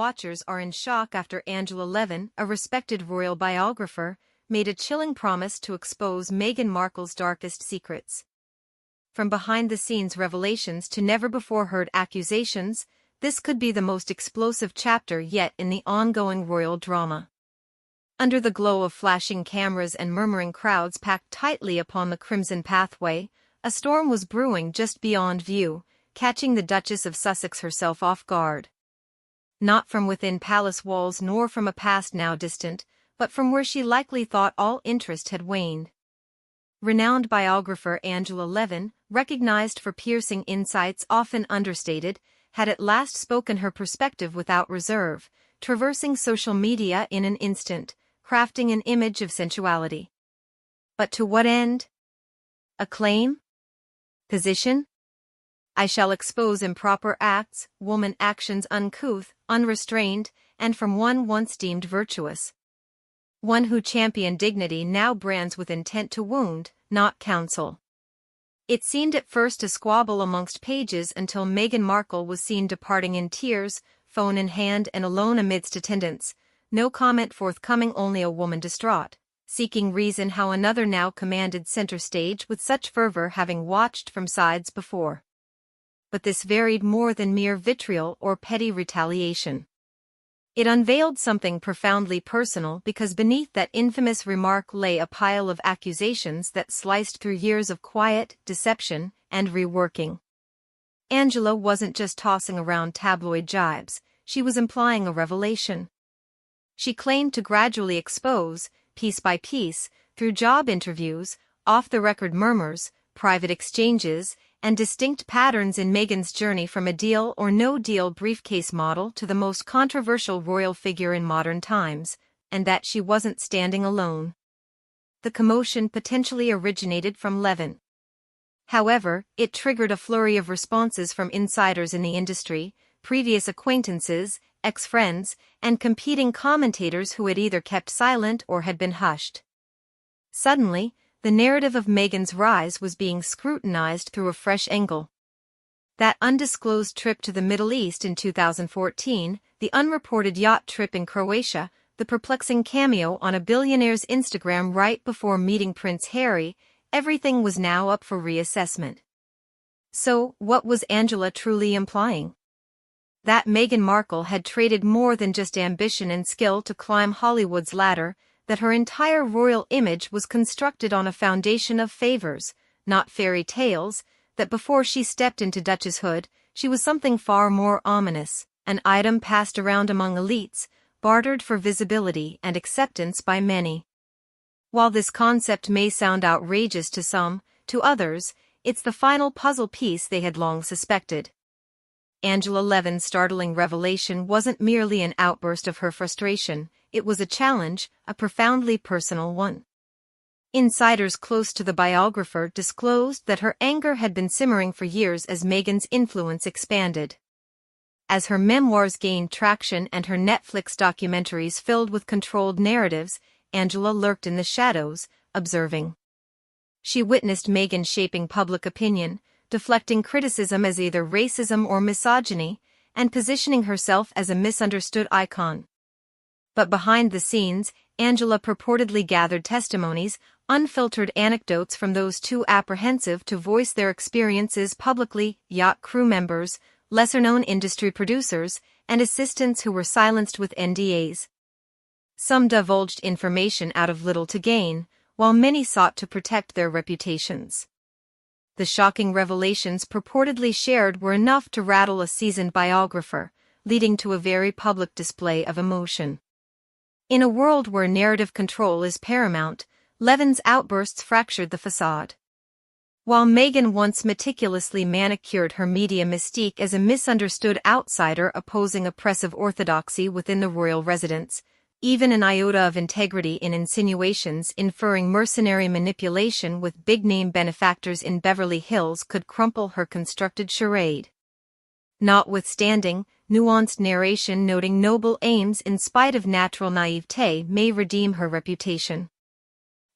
watchers are in shock after Angela Levin, a respected royal biographer, made a chilling promise to expose Meghan Markle's darkest secrets. From behind-the-scenes revelations to never-before-heard accusations, this could be the most explosive chapter yet in the ongoing royal drama. Under the glow of flashing cameras and murmuring crowds packed tightly upon the crimson pathway, a storm was brewing just beyond view, catching the Duchess of Sussex herself off guard. Not from within palace walls nor from a past now distant, but from where she likely thought all interest had waned. Renowned biographer Angela Levin, recognized for piercing insights often understated, had at last spoken her perspective without reserve, traversing social media in an instant, crafting an image of sensuality. But to what end? Acclaim? Position? I shall expose improper acts, woman actions uncouth, unrestrained, and from one once deemed virtuous. One who championed dignity now brands with intent to wound, not counsel. It seemed at first a squabble amongst pages until Meghan Markle was seen departing in tears, phone in hand and alone amidst attendants, no comment forthcoming, only a woman distraught, seeking reason how another now commanded center stage with such fervor, having watched from sides before. But this varied more than mere vitriol or petty retaliation. It unveiled something profoundly personal, because beneath that infamous remark lay a pile of accusations that sliced through years of quiet deception and reworking. Angela wasn't just tossing around tabloid jibes, she was implying a revelation. She claimed to gradually expose, piece by piece, through job interviews, off-the-record murmurs, private exchanges, and distinct patterns in Meghan's journey from a deal or no-deal briefcase model to the most controversial royal figure in modern times, and that she wasn't standing alone. The commotion potentially originated from Levin. However, it triggered a flurry of responses from insiders in the industry, previous acquaintances, ex-friends, and competing commentators who had either kept silent or had been hushed. Suddenly, the narrative of Meghan's rise was being scrutinized through a fresh angle. That undisclosed trip to the Middle East in 2014, the unreported yacht trip in Croatia, the perplexing cameo on a billionaire's Instagram right before meeting Prince Harry, everything was now up for reassessment. So, what was Angela truly implying? That Meghan Markle had traded more than just ambition and skill to climb Hollywood's ladder, that her entire royal image was constructed on a foundation of favors, not fairy tales, that before she stepped into Duchesshood, she was something far more ominous, an item passed around among elites, bartered for visibility and acceptance by many. While this concept may sound outrageous to some, to others, it's the final puzzle piece they had long suspected. Angela Levin's startling revelation wasn't merely an outburst of her frustration, it was a challenge, a profoundly personal one. Insiders close to the biographer disclosed that her anger had been simmering for years as Meghan's influence expanded. As her memoirs gained traction and her Netflix documentaries filled with controlled narratives, Angela lurked in the shadows, observing. She witnessed Meghan shaping public opinion, deflecting criticism as either racism or misogyny, and positioning herself as a misunderstood icon. But behind the scenes, Angela purportedly gathered testimonies, unfiltered anecdotes from those too apprehensive to voice their experiences publicly, yacht crew members, lesser-known industry producers, and assistants who were silenced with NDAs. Some divulged information out of little to gain, while many sought to protect their reputations. The shocking revelations purportedly shared were enough to rattle a seasoned biographer, leading to a very public display of emotion. In a world where narrative control is paramount, Levin's outbursts fractured the facade. While Meghan once meticulously manicured her media mystique as a misunderstood outsider opposing oppressive orthodoxy within the royal residence, even an iota of integrity in insinuations inferring mercenary manipulation with big-name benefactors in Beverly Hills could crumple her constructed charade. Notwithstanding, nuanced narration noting noble aims in spite of natural naivete may redeem her reputation.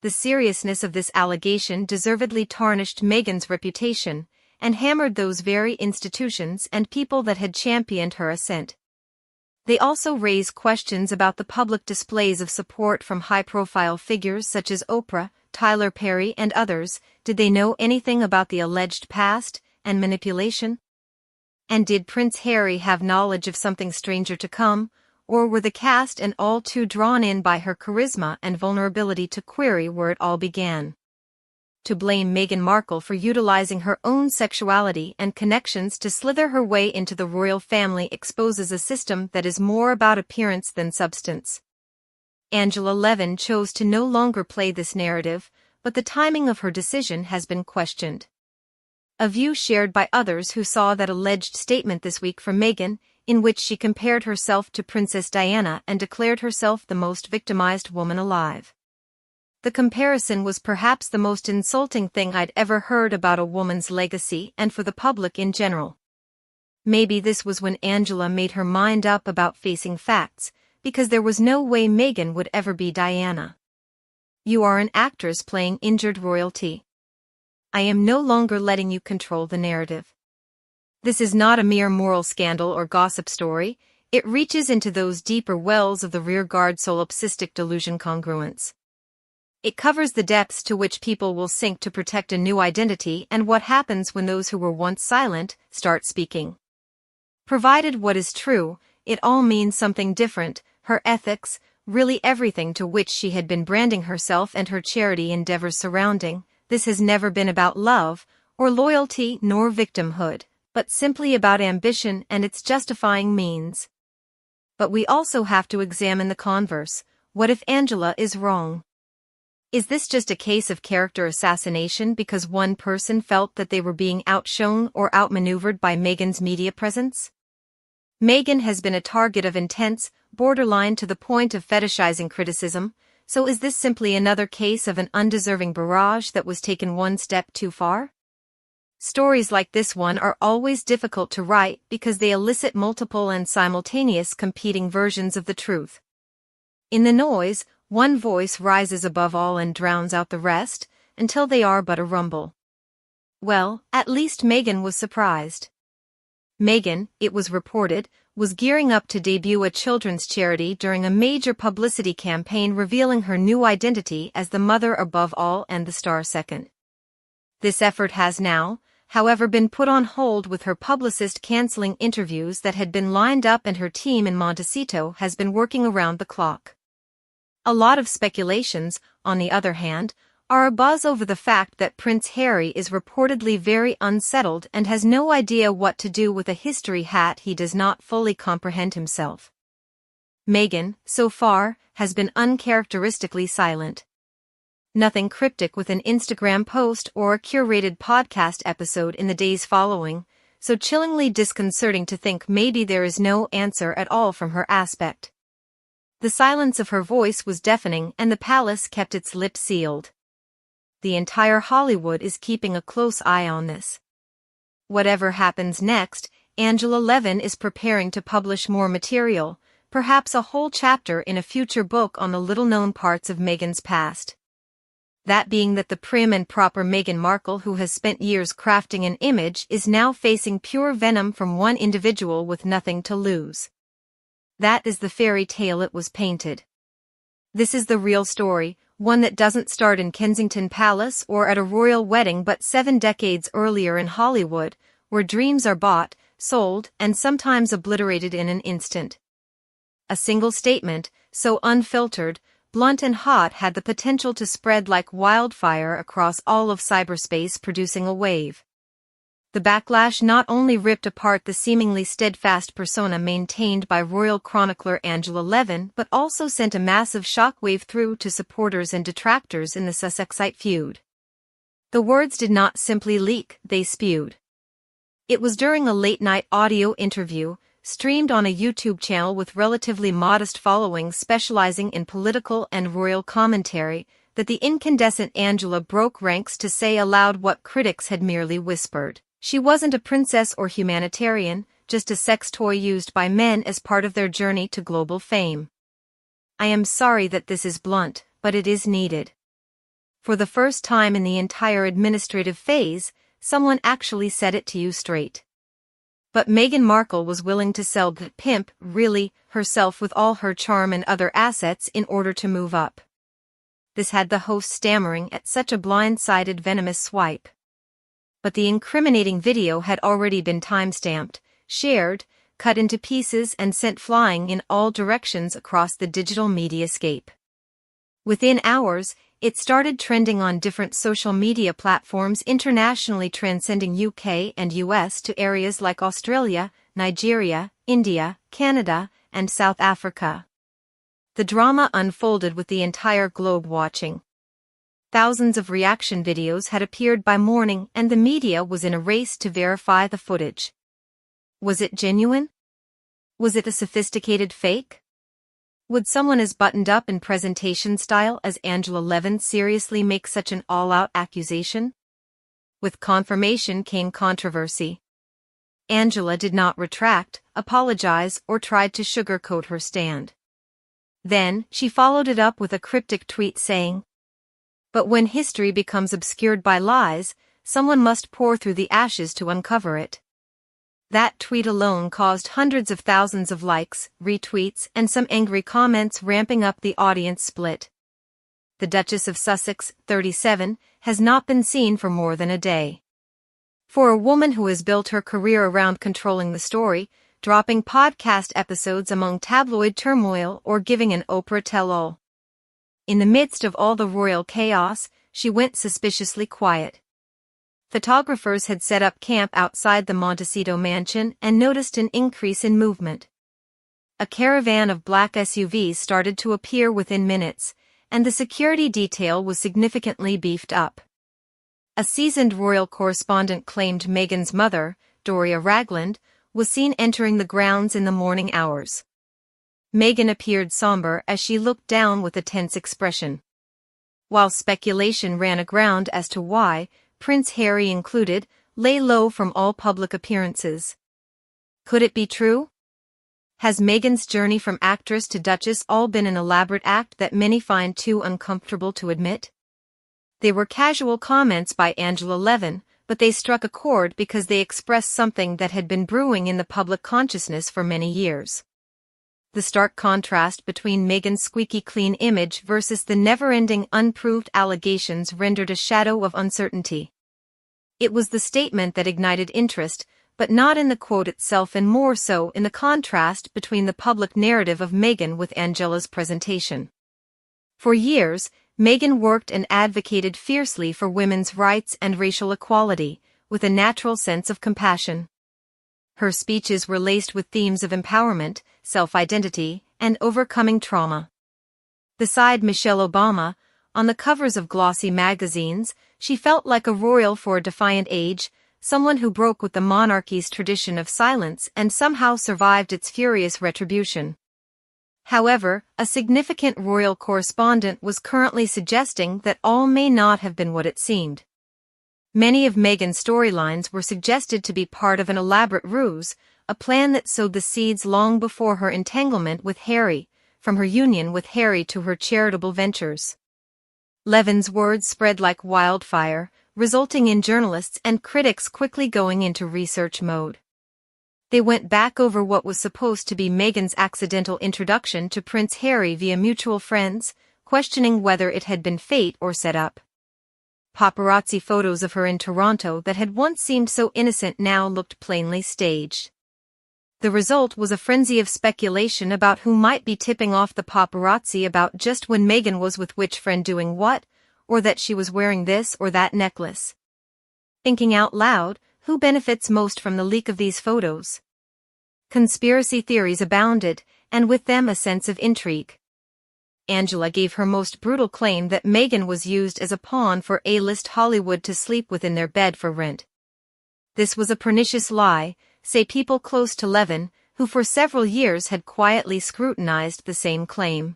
The seriousness of this allegation deservedly tarnished Meghan's reputation, and hammered those very institutions and people that had championed her ascent. They also raise questions about the public displays of support from high-profile figures such as Oprah, Tyler Perry, and others. Did they know anything about the alleged past and manipulation? And did Prince Harry have knowledge of something stranger to come, or were the cast and all too drawn in by her charisma and vulnerability to query where it all began? To blame Meghan Markle for utilizing her own sexuality and connections to slither her way into the royal family exposes a system that is more about appearance than substance. Angela Levin chose to no longer play this narrative, but the timing of her decision has been questioned. A view shared by others who saw that alleged statement this week from Meghan, in which she compared herself to Princess Diana and declared herself the most victimized woman alive. The comparison was perhaps the most insulting thing I'd ever heard about a woman's legacy and for the public in general. Maybe this was when Angela made her mind up about facing facts, because there was no way Meghan would ever be Diana. You are an actress playing injured royalty. I am no longer letting you control the narrative. This is not a mere moral scandal or gossip story, it reaches into those deeper wells of the rearguard solipsistic delusion congruence. It covers the depths to which people will sink to protect a new identity and what happens when those who were once silent start speaking. Provided what is true, it all means something different, her ethics, really everything to which she had been branding herself and her charity endeavors surrounding. This has never been about love, or loyalty nor victimhood, but simply about ambition and its justifying means. But we also have to examine the converse. What if Angela is wrong? Is this just a case of character assassination because one person felt that they were being outshone or outmaneuvered by Meghan's media presence? Meghan has been a target of intense, borderline to the point of fetishizing criticism, so is this simply another case of an undeserving barrage that was taken one step too far? Stories like this one are always difficult to write because they elicit multiple and simultaneous competing versions of the truth. In the noise, one voice rises above all and drowns out the rest, until they are but a rumble. Well, at least Meghan was surprised. Meghan, it was reported, was gearing up to debut a children's charity during a major publicity campaign revealing her new identity as the mother above all and the star second. This effort has now, however, been put on hold with her publicist canceling interviews that had been lined up, and her team in Montecito has been working around the clock. A lot of speculations, on the other hand, are abuzz over the fact that Prince Harry is reportedly very unsettled and has no idea what to do with a history hat he does not fully comprehend himself. Meghan, so far, has been uncharacteristically silent. Nothing cryptic with an Instagram post or a curated podcast episode in the days following, so chillingly disconcerting to think maybe there is no answer at all from her aspect. The silence of her voice was deafening and the palace kept its lips sealed. The entire Hollywood is keeping a close eye on this. Whatever happens next, Angela Levin is preparing to publish more material, perhaps a whole chapter in a future book on the little-known parts of Meghan's past. That being that the prim and proper Meghan Markle, who has spent years crafting an image, is now facing pure venom from one individual with nothing to lose. That is the fairy tale it was painted. This is the real story, one that doesn't start in Kensington Palace or at a royal wedding but 7 decades earlier in Hollywood, where dreams are bought, sold, and sometimes obliterated in an instant. A single statement, so unfiltered, blunt and hot, had the potential to spread like wildfire across all of cyberspace, producing a wave. The backlash not only ripped apart the seemingly steadfast persona maintained by royal chronicler Angela Levin but also sent a massive shockwave through to supporters and detractors in the Sussexite feud. The words did not simply leak, they spewed. It was during a late-night audio interview, streamed on a YouTube channel with relatively modest following specializing in political and royal commentary, that the incandescent Angela broke ranks to say aloud what critics had merely whispered. She wasn't a princess or humanitarian, just a sex toy used by men as part of their journey to global fame. I am sorry that this is blunt, but it is needed. For the first time in the entire administrative phase, someone actually said it to you straight. But Meghan Markle was willing to sell the pimp, really, herself with all her charm and other assets in order to move up. This had the host stammering at such a blind-sided venomous swipe. But the incriminating video had already been timestamped, shared, cut into pieces and sent flying in all directions across the digital mediascape. Within hours, it started trending on different social media platforms internationally, transcending UK and US to areas like Australia, Nigeria, India, Canada, and South Africa. The drama unfolded with the entire globe watching. Thousands of reaction videos had appeared by morning, and the media was in a race to verify the footage. Was it genuine? Was it a sophisticated fake? Would someone as buttoned up in presentation style as Angela Levin seriously make such an all-out accusation? With confirmation came controversy. Angela did not retract, apologize, or tried to sugarcoat her stand. Then, she followed it up with a cryptic tweet saying, "But when history becomes obscured by lies, someone must pour through the ashes to uncover it." That tweet alone caused hundreds of thousands of likes, retweets, and some angry comments, ramping up the audience split. The Duchess of Sussex, 37, has not been seen for more than a day. For a woman who has built her career around controlling the story, dropping podcast episodes among tabloid turmoil, or giving an Oprah tell-all. In the midst of all the royal chaos, she went suspiciously quiet. Photographers had set up camp outside the Montecito mansion and noticed an increase in movement. A caravan of black SUVs started to appear within minutes, and the security detail was significantly beefed up. A seasoned royal correspondent claimed Meghan's mother, Doria Ragland, was seen entering the grounds in the morning hours. Meghan appeared somber as she looked down with a tense expression. While speculation ran aground as to why, Prince Harry included, lay low from all public appearances. Could it be true? Has Meghan's journey from actress to duchess all been an elaborate act that many find too uncomfortable to admit? They were casual comments by Angela Levin, but they struck a chord because they expressed something that had been brewing in the public consciousness for many years. The stark contrast between Meghan's squeaky clean image versus the never-ending unproved allegations rendered a shadow of uncertainty. It was the statement that ignited interest, but not in the quote itself, and more so in the contrast between the public narrative of Meghan with Angela's presentation. For years, Meghan worked and advocated fiercely for women's rights and racial equality, with a natural sense of compassion. Her speeches were laced with themes of empowerment, self-identity, and overcoming trauma. Beside Michelle Obama, on the covers of glossy magazines, she felt like a royal for a defiant age, someone who broke with the monarchy's tradition of silence and somehow survived its furious retribution. However, a significant royal correspondent was currently suggesting that all may not have been what it seemed. Many of Meghan's storylines were suggested to be part of an elaborate ruse, a plan that sowed the seeds long before her entanglement with Harry, from her union with Harry to her charitable ventures. Levin's words spread like wildfire, resulting in journalists and critics quickly going into research mode. They went back over what was supposed to be Meghan's accidental introduction to Prince Harry via mutual friends, questioning whether it had been fate or set up. Paparazzi photos of her in Toronto that had once seemed so innocent now looked plainly staged. The result was a frenzy of speculation about who might be tipping off the paparazzi about just when Meghan was with which friend doing what, or that she was wearing this or that necklace. Thinking out loud, who benefits most from the leak of these photos? Conspiracy theories abounded, and with them a sense of intrigue. Angela gave her most brutal claim that Meghan was used as a pawn for A-list Hollywood to sleep within their bed for rent. This was a pernicious lie, say people close to Levin, who for several years had quietly scrutinized the same claim.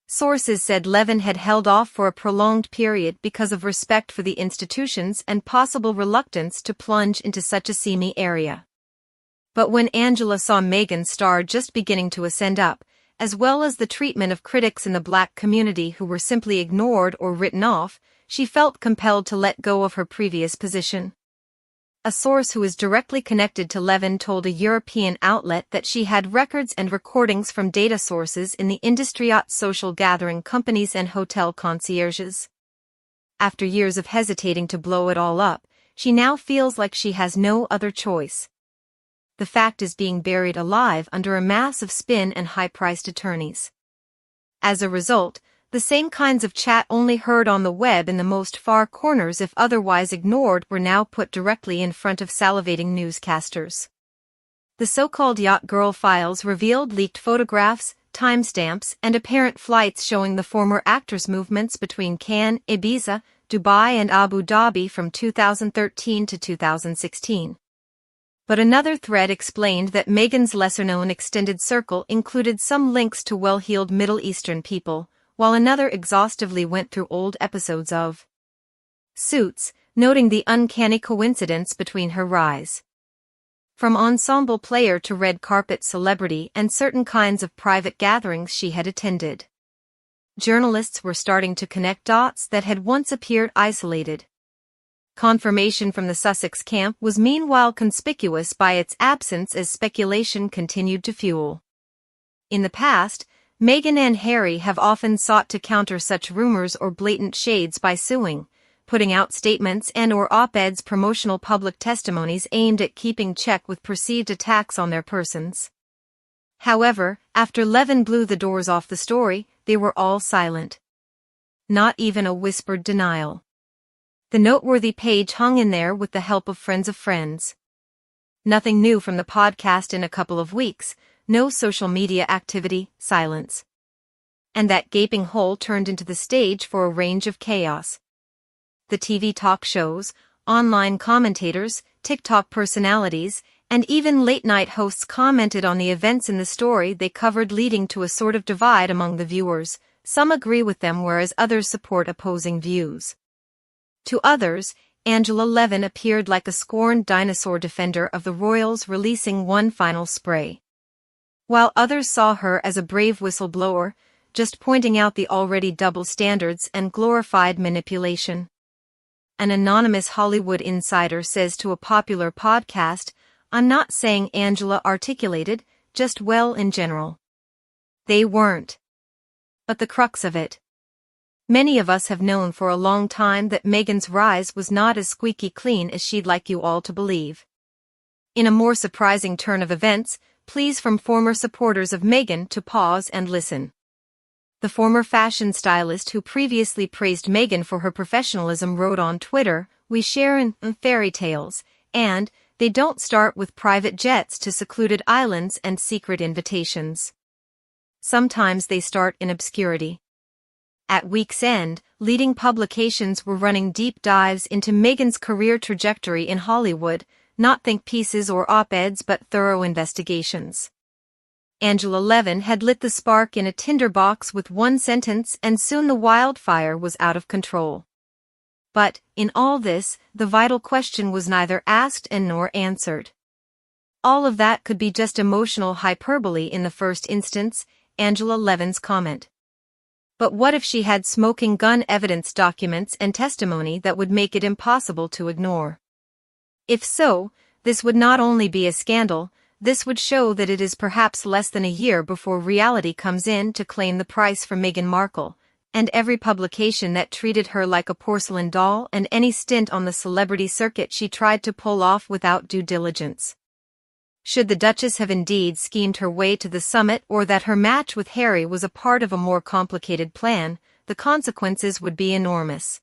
Sources said Levin had held off for a prolonged period because of respect for the institutions and possible reluctance to plunge into such a seamy area. But when Angela saw Meghan's star just beginning to ascend up, as well as the treatment of critics in the black community who were simply ignored or written off, she felt compelled to let go of her previous position. A source who is directly connected to Levin told a European outlet that she had records and recordings from data sources in the industry at social gathering companies and hotel concierges. After years of hesitating to blow it all up, she now feels like she has no other choice. The fact is being buried alive under a mass of spin and high-priced attorneys. As a result, the same kinds of chat only heard on the web in the most far corners if otherwise ignored were now put directly in front of salivating newscasters. The so-called Yacht Girl files revealed leaked photographs, timestamps, and apparent flights showing the former actor's movements between Cannes, Ibiza, Dubai and Abu Dhabi from 2013 to 2016. But another thread explained that Meghan's lesser-known extended circle included some links to well-heeled Middle Eastern people, while another exhaustively went through old episodes of Suits, noting the uncanny coincidence between her rise from ensemble player to red carpet celebrity and certain kinds of private gatherings she had attended. Journalists were starting to connect dots that had once appeared isolated. Confirmation from the Sussex camp was meanwhile conspicuous by its absence as speculation continued to fuel. In the past, Meghan and Harry have often sought to counter such rumors or blatant shades by suing, putting out statements and/or op-eds, promotional public testimonies aimed at keeping check with perceived attacks on their persons. However, after Levin blew the doors off the story, they were all silent. Not even a whispered denial. The noteworthy page hung in there with the help of friends. Nothing new from the podcast in a couple of weeks. No social media activity, silence. And that gaping hole turned into the stage for a range of chaos. The TV talk shows, online commentators, TikTok personalities, and even late-night hosts commented on the events in the story they covered, leading to a sort of divide among the viewers. Some agree with them whereas others support opposing views. To others, Angela Levin appeared like a scorned dinosaur defender of the royals, releasing one final spray. While others saw her as a brave whistleblower, just pointing out the already double standards and glorified manipulation. An anonymous Hollywood insider says to a popular podcast, "I'm not saying Angela articulated, just well in general. They weren't." But the crux of it. Many of us have known for a long time that Meghan's rise was not as squeaky clean as she'd like you all to believe. In a more surprising turn of events, pleas from former supporters of Meghan to pause and listen. The former fashion stylist who previously praised Meghan for her professionalism wrote on Twitter, "We share in fairy tales, and they don't start with private jets to secluded islands and secret invitations. Sometimes they start in obscurity." At week's end, leading publications were running deep dives into Meghan's career trajectory in Hollywood, not think pieces or op-eds but thorough investigations. Angela Levin had lit the spark in a tinderbox with one sentence, and soon the wildfire was out of control. But, in all this, the vital question was neither asked and nor answered. All of that could be just emotional hyperbole in the first instance, Angela Levin's comment. But what if she had smoking gun evidence, documents and testimony that would make it impossible to ignore? If so, this would not only be a scandal, this would show that it is perhaps less than a year before reality comes in to claim the price for Meghan Markle, and every publication that treated her like a porcelain doll and any stint on the celebrity circuit she tried to pull off without due diligence. Should the Duchess have indeed schemed her way to the summit, or that her match with Harry was a part of a more complicated plan, the consequences would be enormous.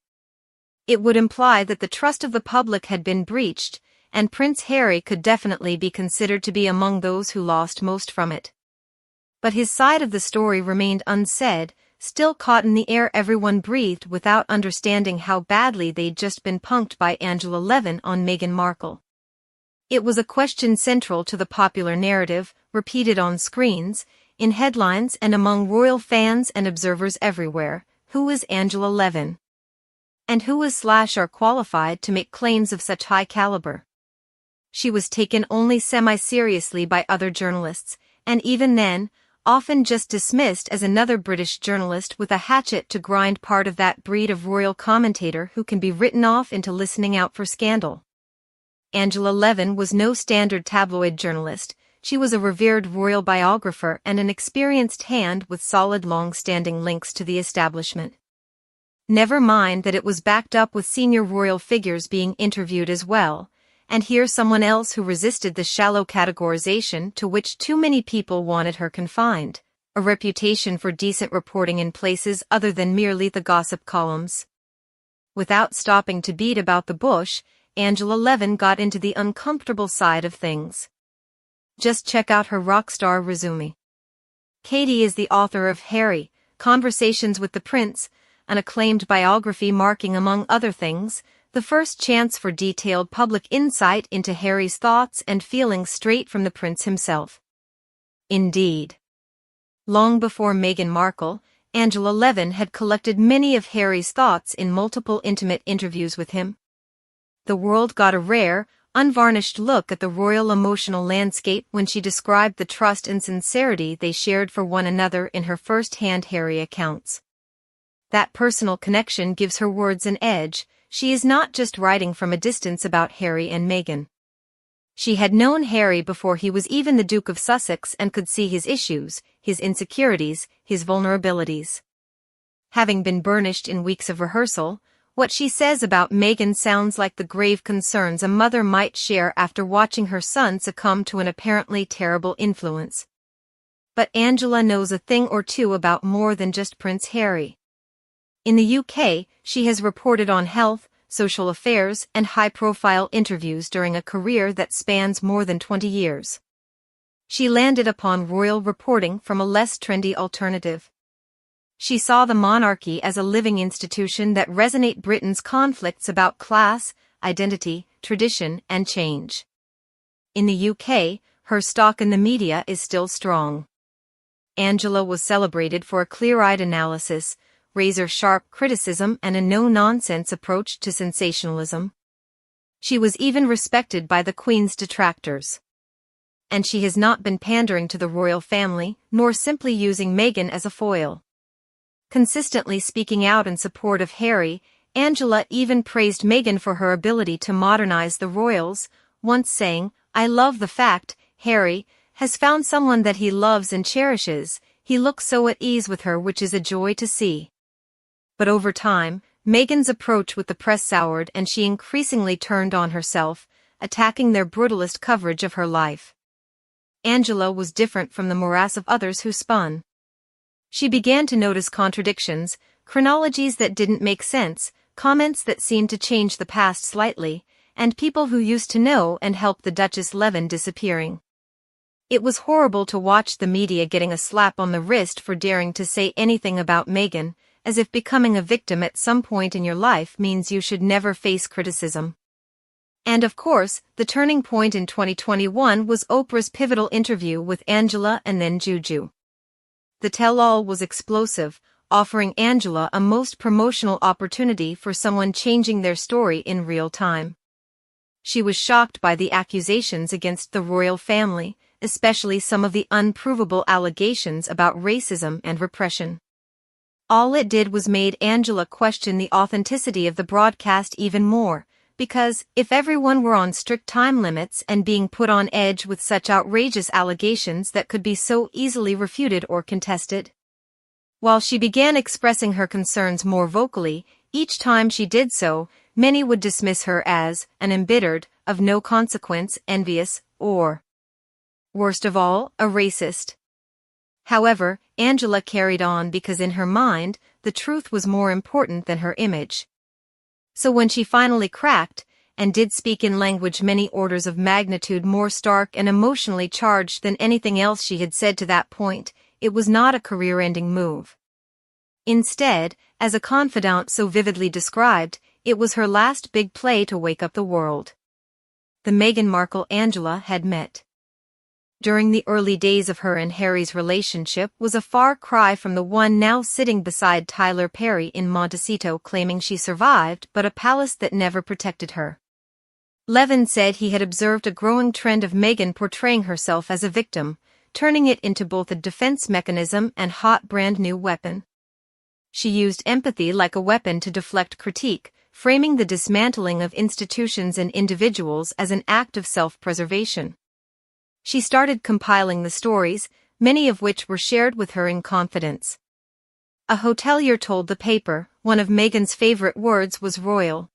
It would imply that the trust of the public had been breached, and Prince Harry could definitely be considered to be among those who lost most from it. But his side of the story remained unsaid, still caught in the air. Everyone breathed without understanding how badly they'd just been punked by Angela Levin on Meghan Markle. It was a question central to the popular narrative, repeated on screens, in headlines and among royal fans and observers everywhere. Who is Angela Levin? And who is/are qualified to make claims of such high caliber? She was taken only semi-seriously by other journalists, and even then, often just dismissed as another British journalist with a hatchet to grind, part of that breed of royal commentator who can be written off into listening out for scandal. Angela Levin was no standard tabloid journalist. She was a revered royal biographer and an experienced hand with solid long-standing links to the establishment. Never mind that it was backed up with senior royal figures being interviewed as well, and here's someone else who resisted the shallow categorization to which too many people wanted her confined, a reputation for decent reporting in places other than merely the gossip columns. Without stopping to beat about the bush, Angela Levin got into the uncomfortable side of things. Just check out her rock star resume. Katie is the author of Harry, Conversations with the Prince, an acclaimed biography marking, among other things, the first chance for detailed public insight into Harry's thoughts and feelings straight from the prince himself. Indeed. Long before Meghan Markle, Angela Levin had collected many of Harry's thoughts in multiple intimate interviews with him. The world got a rare, unvarnished look at the royal emotional landscape when she described the trust and sincerity they shared for one another in her first-hand Harry accounts. That personal connection gives her words an edge. She is not just writing from a distance about Harry and Meghan. She had known Harry before he was even the Duke of Sussex and could see his issues, his insecurities, his vulnerabilities. Having been burnished in weeks of rehearsal, what she says about Meghan sounds like the grave concerns a mother might share after watching her son succumb to an apparently terrible influence. But Angela knows a thing or two about more than just Prince Harry. In the UK, she has reported on health, social affairs, and high-profile interviews during a career that spans more than 20 years. She landed upon royal reporting from a less trendy alternative. She saw the monarchy as a living institution that resonates Britain's conflicts about class, identity, tradition, and change. In the UK, her stock in the media is still strong. Angela was celebrated for a clear-eyed analysis, razor-sharp criticism, and a no-nonsense approach to sensationalism. She was even respected by the Queen's detractors. And she has not been pandering to the royal family, nor simply using Meghan as a foil. Consistently speaking out in support of Harry, Angela even praised Meghan for her ability to modernize the royals, once saying, "I love the fact Harry has found someone that he loves and cherishes. He looks so at ease with her, which is a joy to see." But over time, Meghan's approach with the press soured and she increasingly turned on herself, attacking their brutalist coverage of her life. Angela was different from the morass of others who spun. She began to notice contradictions, chronologies that didn't make sense, comments that seemed to change the past slightly, and people who used to know and help the Duchess Levin disappearing. It was horrible to watch the media getting a slap on the wrist for daring to say anything about Meghan, as if becoming a victim at some point in your life means you should never face criticism. And of course, the turning point in 2021 was Oprah's pivotal interview with Angela and then Juju. The tell-all was explosive, offering Angela a most promotional opportunity for someone changing their story in real time. She was shocked by the accusations against the royal family, especially some of the unprovable allegations about racism and repression. All it did was made Angela question the authenticity of the broadcast even more, because if everyone were on strict time limits and being put on edge with such outrageous allegations that could be so easily refuted or contested. While she began expressing her concerns more vocally, each time she did so, many would dismiss her as an embittered, of no consequence, envious, or, worst of all, a racist. However, Angela carried on because in her mind, the truth was more important than her image. So when she finally cracked, and did speak in language many orders of magnitude more stark and emotionally charged than anything else she had said to that point, it was not a career-ending move. Instead, as a confidant so vividly described, it was her last big play to wake up the world. The Meghan Markle Angela had met during the early days of her and Harry's relationship was a far cry from the one now sitting beside Tyler Perry in Montecito claiming she survived but a palace that never protected her. Levin said he had observed a growing trend of Meghan portraying herself as a victim, turning it into both a defense mechanism and hot brand new weapon. She used empathy like a weapon to deflect critique, framing the dismantling of institutions and individuals as an act of self-preservation. She started compiling the stories, many of which were shared with her in confidence. A hotelier told the paper one of Meghan's favorite words was royal.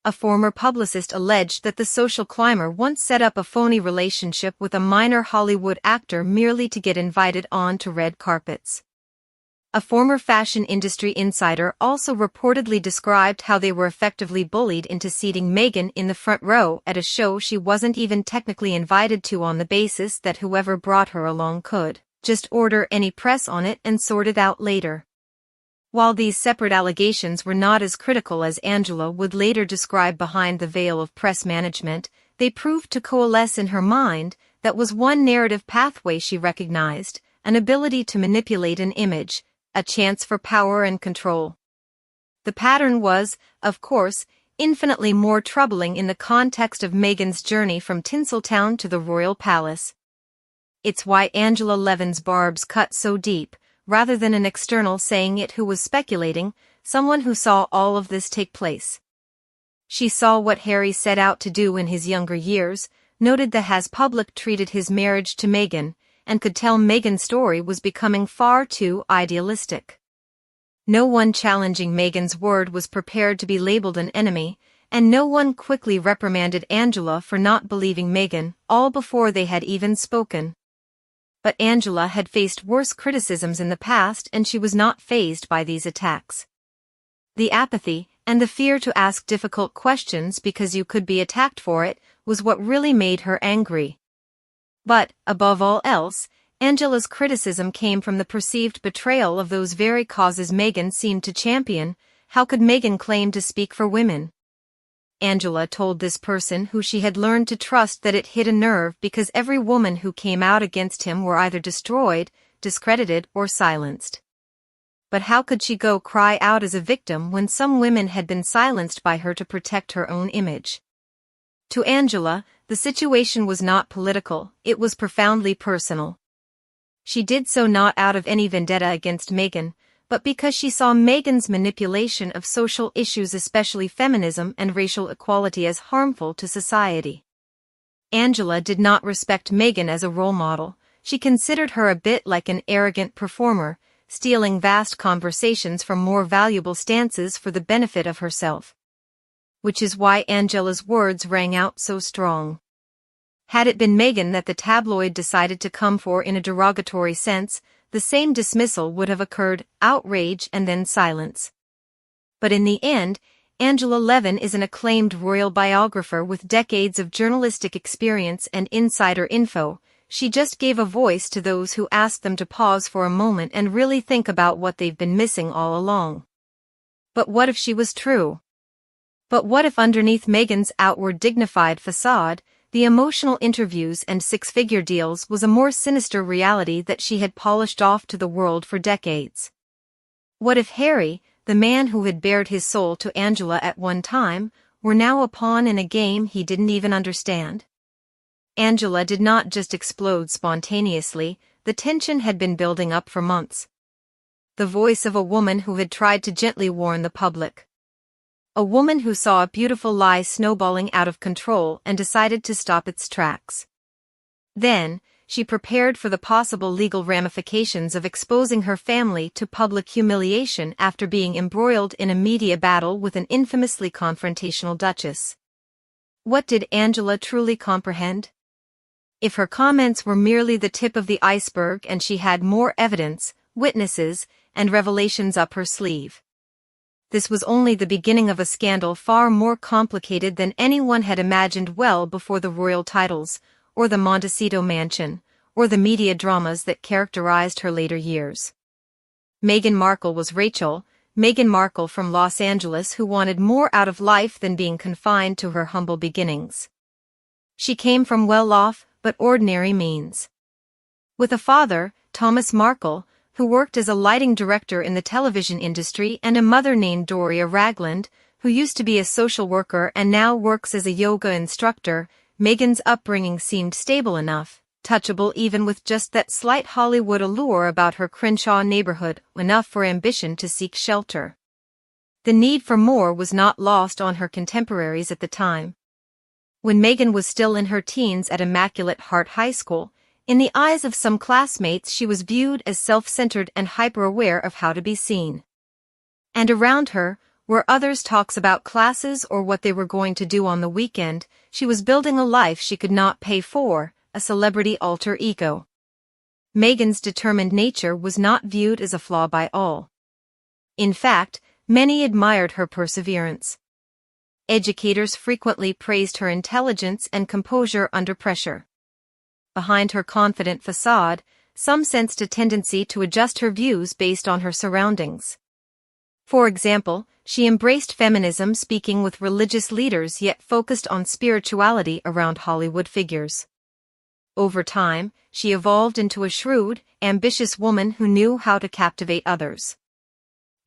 A former publicist alleged that the social climber once set up a phony relationship with a minor Hollywood actor merely to get invited on to red carpets. A former fashion industry insider also reportedly described how they were effectively bullied into seating Meghan in the front row at a show she wasn't even technically invited to on the basis that whoever brought her along could just order any press on it and sort it out later. While these separate allegations were not as critical as Angela would later describe behind the veil of press management, they proved to coalesce in her mind. That was one narrative pathway she recognized, an ability to manipulate an image, a chance for power and control. The pattern was, of course, infinitely more troubling in the context of Meghan's journey from Tinseltown to the royal palace. It's why Angela Levin's barbs cut so deep, rather than an external saying it who was speculating, someone who saw all of this take place. She saw what Harry set out to do in his younger years, noted the has public treated his marriage to Meghan, and could tell Meghan's story was becoming far too idealistic. No one challenging Meghan's word was prepared to be labeled an enemy, and no one quickly reprimanded Angela for not believing Meghan, all before they had even spoken. But Angela had faced worse criticisms in the past and she was not fazed by these attacks. The apathy, and the fear to ask difficult questions because you could be attacked for it, was what really made her angry. But, above all else, Angela's criticism came from the perceived betrayal of those very causes Meghan seemed to champion. How could Meghan claim to speak for women? Angela told this person who she had learned to trust that it hit a nerve because every woman who came out against him were either destroyed, discredited, or silenced. But how could she go cry out as a victim when some women had been silenced by her to protect her own image? To Angela, the situation was not political, it was profoundly personal. She did so not out of any vendetta against Meghan, but because she saw Meghan's manipulation of social issues, especially feminism and racial equality, as harmful to society. Angela did not respect Meghan as a role model. She considered her a bit like an arrogant performer, stealing vast conversations from more valuable stances for the benefit of herself. Which is why Angela's words rang out so strong. Had it been Meghan that the tabloid decided to come for in a derogatory sense, the same dismissal would have occurred, outrage and then silence. But in the end, Angela Levin is an acclaimed royal biographer with decades of journalistic experience and insider info. She just gave a voice to those who asked them to pause for a moment and really think about what they've been missing all along. But what if she was true? But what if underneath Meghan's outward dignified facade, the emotional interviews and six-figure deals was a more sinister reality that she had polished off to the world for decades? What if Harry, the man who had bared his soul to Angela at one time, were now a pawn in a game he didn't even understand? Angela did not just explode spontaneously, the tension had been building up for months. The voice of a woman who had tried to gently warn the public. A woman who saw a beautiful lie snowballing out of control and decided to stop its tracks. Then, she prepared for the possible legal ramifications of exposing her family to public humiliation after being embroiled in a media battle with an infamously confrontational duchess. What did Angela truly comprehend? If her comments were merely the tip of the iceberg and she had more evidence, witnesses, and revelations up her sleeve. This was only the beginning of a scandal far more complicated than anyone had imagined well before the royal titles, or the Montecito mansion, or the media dramas that characterized her later years. Meghan Markle was Rachel, Meghan Markle from Los Angeles, who wanted more out of life than being confined to her humble beginnings. She came from well-off, but ordinary means. With a father, Thomas Markle, who worked as a lighting director in the television industry, and a mother named Doria Ragland, who used to be a social worker and now works as a yoga instructor, Meghan's upbringing seemed stable enough, touchable even with just that slight Hollywood allure about her Crenshaw neighborhood, enough for ambition to seek shelter. The need for more was not lost on her contemporaries at the time. When Meghan was still in her teens at Immaculate Heart High School, in the eyes of some classmates she was viewed as self-centered and hyper-aware of how to be seen. And around her, where others talks about classes or what they were going to do on the weekend, she was building a life she could not pay for, a celebrity alter ego. Meghan's determined nature was not viewed as a flaw by all. In fact, many admired her perseverance. Educators frequently praised her intelligence and composure under pressure. Behind her confident facade, some sensed a tendency to adjust her views based on her surroundings. For example, she embraced feminism, speaking with religious leaders yet focused on spirituality around Hollywood figures. Over time, she evolved into a shrewd, ambitious woman who knew how to captivate others.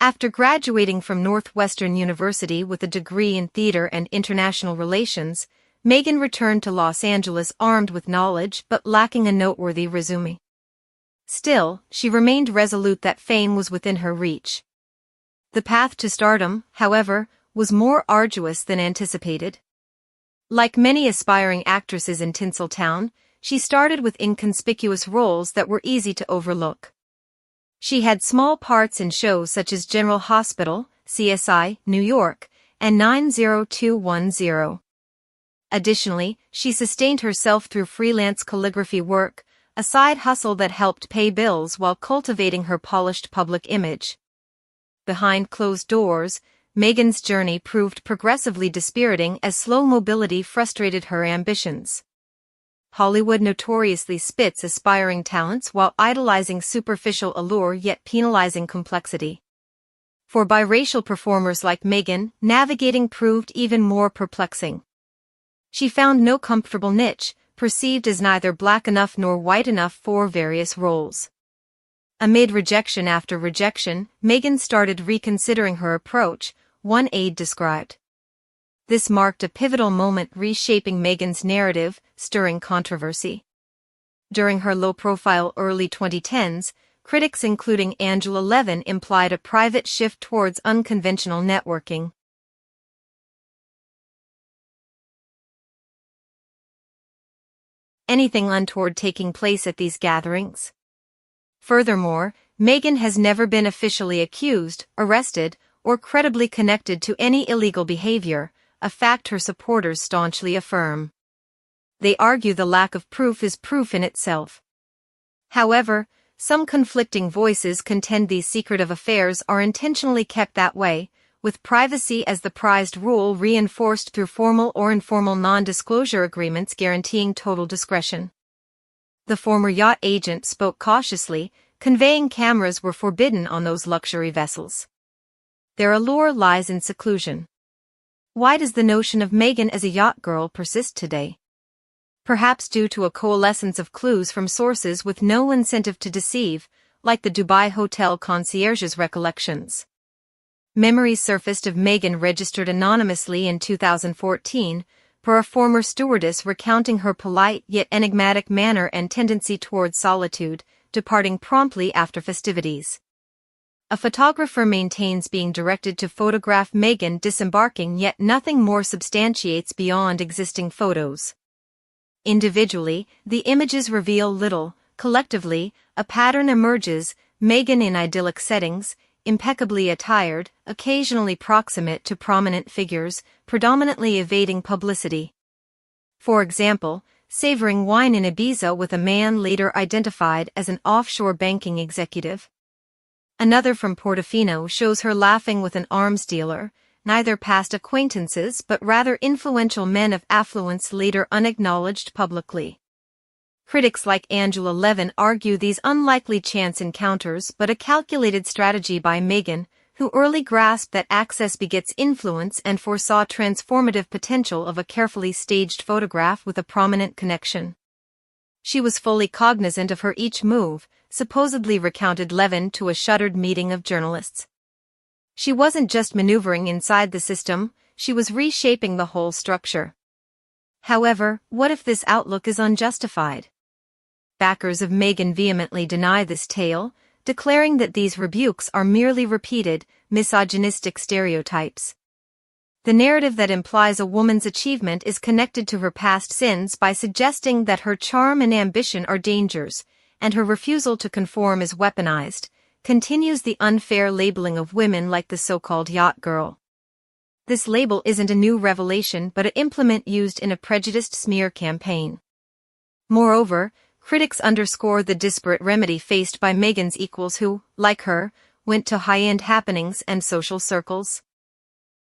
After graduating from Northwestern University with a degree in theater and international relations, Meghan returned to Los Angeles armed with knowledge but lacking a noteworthy resume. Still, she remained resolute that fame was within her reach. The path to stardom, however, was more arduous than anticipated. Like many aspiring actresses in Tinseltown, she started with inconspicuous roles that were easy to overlook. She had small parts in shows such as General Hospital, CSI, New York, and 90210. Additionally, she sustained herself through freelance calligraphy work, a side hustle that helped pay bills while cultivating her polished public image. Behind closed doors, Meghan's journey proved progressively dispiriting as slow mobility frustrated her ambitions. Hollywood notoriously spits aspiring talents while idolizing superficial allure yet penalizing complexity. For biracial performers like Meghan, navigating proved even more perplexing. She found no comfortable niche, perceived as neither black enough nor white enough for various roles. Amid rejection after rejection, Meghan started reconsidering her approach, one aide described. This marked a pivotal moment reshaping Meghan's narrative, stirring controversy. During her low-profile early 2010s, critics including Angela Levin implied a private shift towards unconventional networking. Anything untoward taking place at these gatherings. Furthermore, Meghan has never been officially accused, arrested, or credibly connected to any illegal behavior, a fact her supporters staunchly affirm. They argue the lack of proof is proof in itself. However, some conflicting voices contend these secretive affairs are intentionally kept that way, with privacy as the prized rule reinforced through formal or informal non-disclosure agreements guaranteeing total discretion. The former yacht agent spoke cautiously, conveying cameras were forbidden on those luxury vessels. Their allure lies in seclusion. Why does the notion of Meghan as a yacht girl persist today? Perhaps due to a coalescence of clues from sources with no incentive to deceive, like the Dubai hotel concierge's recollections. Memories surfaced of Meghan registered anonymously in 2014, per a former stewardess recounting her polite yet enigmatic manner and tendency towards solitude, departing promptly after festivities. A photographer maintains being directed to photograph Meghan disembarking, yet nothing more substantiates beyond existing photos. Individually, the images reveal little. Collectively, a pattern emerges: Meghan in idyllic settings, impeccably attired, occasionally proximate to prominent figures, predominantly evading publicity. For example, savoring wine in Ibiza with a man later identified as an offshore banking executive. Another from Portofino shows her laughing with an arms dealer, neither past acquaintances but rather influential men of affluence later unacknowledged publicly. Critics like Angela Levin argue these unlikely chance encounters but a calculated strategy by Meghan, who early grasped that access begets influence and foresaw transformative potential of a carefully staged photograph with a prominent connection. She was fully cognizant of her each move, supposedly recounted Levin to a shuttered meeting of journalists. She wasn't just maneuvering inside the system, she was reshaping the whole structure. However, what if this outlook is unjustified? Backers of Meghan vehemently deny this tale, declaring that these rebukes are merely repeated, misogynistic stereotypes. The narrative that implies a woman's achievement is connected to her past sins by suggesting that her charm and ambition are dangers, and her refusal to conform is weaponized, continues the unfair labeling of women like the so-called yacht girl. This label isn't a new revelation but an implement used in a prejudiced smear campaign. Moreover, critics underscore the disparate remedy faced by Meghan's equals who, like her, went to high-end happenings and social circles.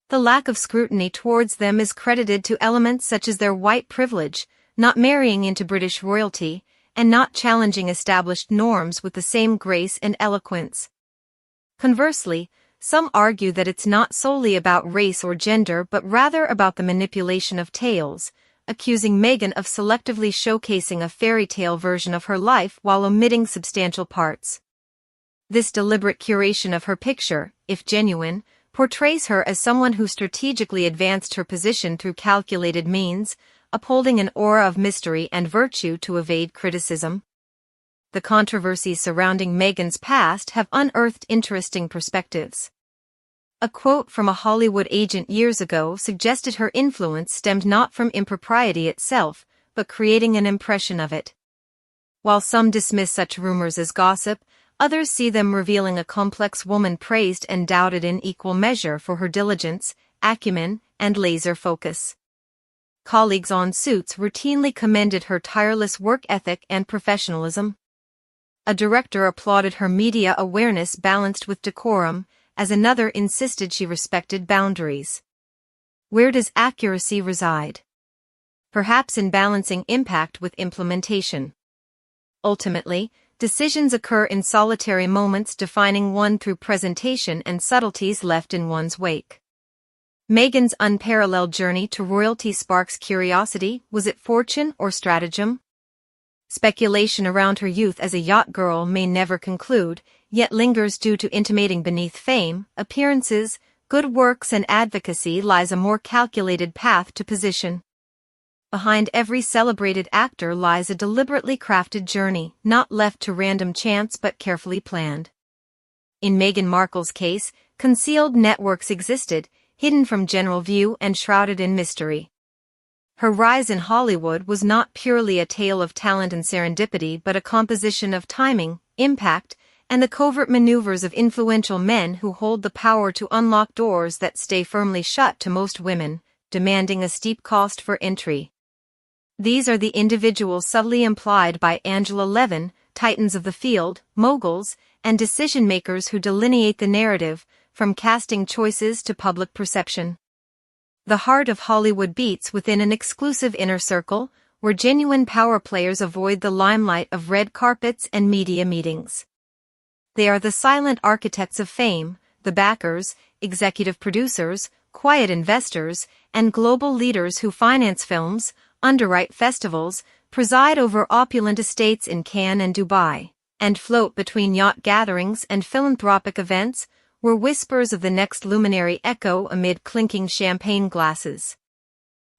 The lack of scrutiny towards them is credited to elements such as their white privilege, not marrying into British royalty, and not challenging established norms with the same grace and eloquence. Conversely, some argue that it's not solely about race or gender but rather about the manipulation of tales, accusing Meghan of selectively showcasing a fairy tale version of her life while omitting substantial parts. This deliberate curation of her picture, if genuine, portrays her as someone who strategically advanced her position through calculated means, upholding an aura of mystery and virtue to evade criticism. The controversies surrounding Meghan's past have unearthed interesting perspectives. A quote from a Hollywood agent years ago suggested her influence stemmed not from impropriety itself, but creating an impression of it. While some dismiss such rumors as gossip, others see them revealing a complex woman praised and doubted in equal measure for her diligence, acumen, and laser focus. Colleagues on Suits routinely commended her tireless work ethic and professionalism. A director applauded her media awareness balanced with decorum, as another insisted she respected boundaries. Where does accuracy reside? Perhaps in balancing impact with implementation. Ultimately, decisions occur in solitary moments, defining one through presentation and subtleties left in one's wake. Meghan's unparalleled journey to royalty sparks curiosity. Was it fortune or stratagem? Speculation around her youth as a yacht girl may never conclude, yet lingers due to intimating beneath fame, appearances, good works and advocacy lies a more calculated path to position. Behind every celebrated actor lies a deliberately crafted journey, not left to random chance but carefully planned. In Meghan Markle's case, concealed networks existed, hidden from general view and shrouded in mystery. Her rise in Hollywood was not purely a tale of talent and serendipity but a composition of timing, impact, and the covert maneuvers of influential men who hold the power to unlock doors that stay firmly shut to most women, demanding a steep cost for entry. These are the individuals subtly implied by Angela Levin, titans of the field, moguls, and decision-makers who delineate the narrative, from casting choices to public perception. The heart of Hollywood beats within an exclusive inner circle, where genuine power players avoid the limelight of red carpets and media meetings. They are the silent architects of fame, the backers, executive producers, quiet investors, and global leaders who finance films, underwrite festivals, preside over opulent estates in Cannes and Dubai, and float between yacht gatherings and philanthropic events, where whispers of the next luminary echo amid clinking champagne glasses.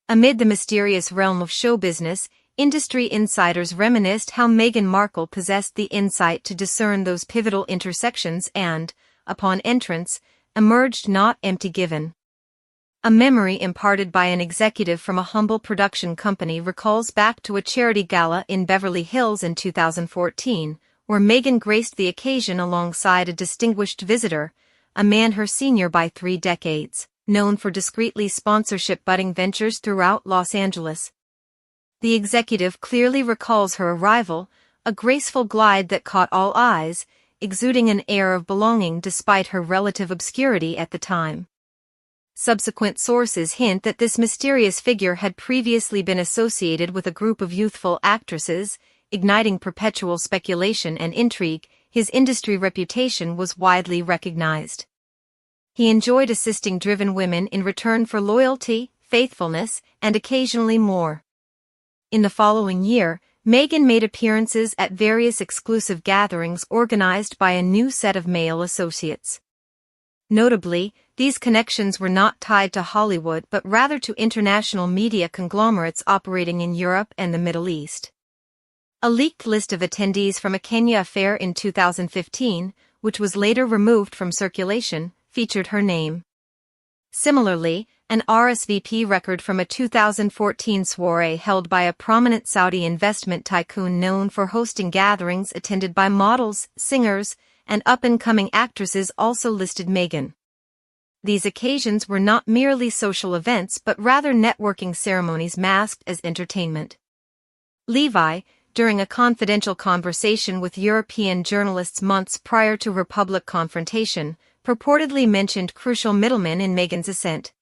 Amid the mysterious realm of show business, industry insiders reminisced how Meghan Markle possessed the insight to discern those pivotal intersections and, upon entrance, emerged not empty given. A memory imparted by an executive from a humble production company recalls back to a charity gala in Beverly Hills in 2014, where Meghan graced the occasion alongside a distinguished visitor, a man her senior by 3 decades, known for discreetly sponsorship budding ventures throughout Los Angeles. The executive clearly recalls her arrival, a graceful glide that caught all eyes, exuding an air of belonging despite her relative obscurity at the time. Subsequent sources hint that this mysterious figure had previously been associated with a group of youthful actresses, igniting perpetual speculation and intrigue. His industry reputation was widely recognized. He enjoyed assisting driven women in return for loyalty, faithfulness, and occasionally more. In the following year, Meghan made appearances at various exclusive gatherings organized by a new set of male associates. Notably, these connections were not tied to Hollywood but rather to international media conglomerates operating in Europe and the Middle East. A leaked list of attendees from a Kenya affair in 2015, which was later removed from circulation, featured her name. Similarly, an RSVP record from a 2014 soiree held by a prominent Saudi investment tycoon known for hosting gatherings attended by models, singers, and up-and-coming actresses also listed Meghan. These occasions were not merely social events but rather networking ceremonies masked as entertainment. Levi, during a confidential conversation with European journalists months prior to her public confrontation, purportedly mentioned crucial middlemen in Meghan's ascent.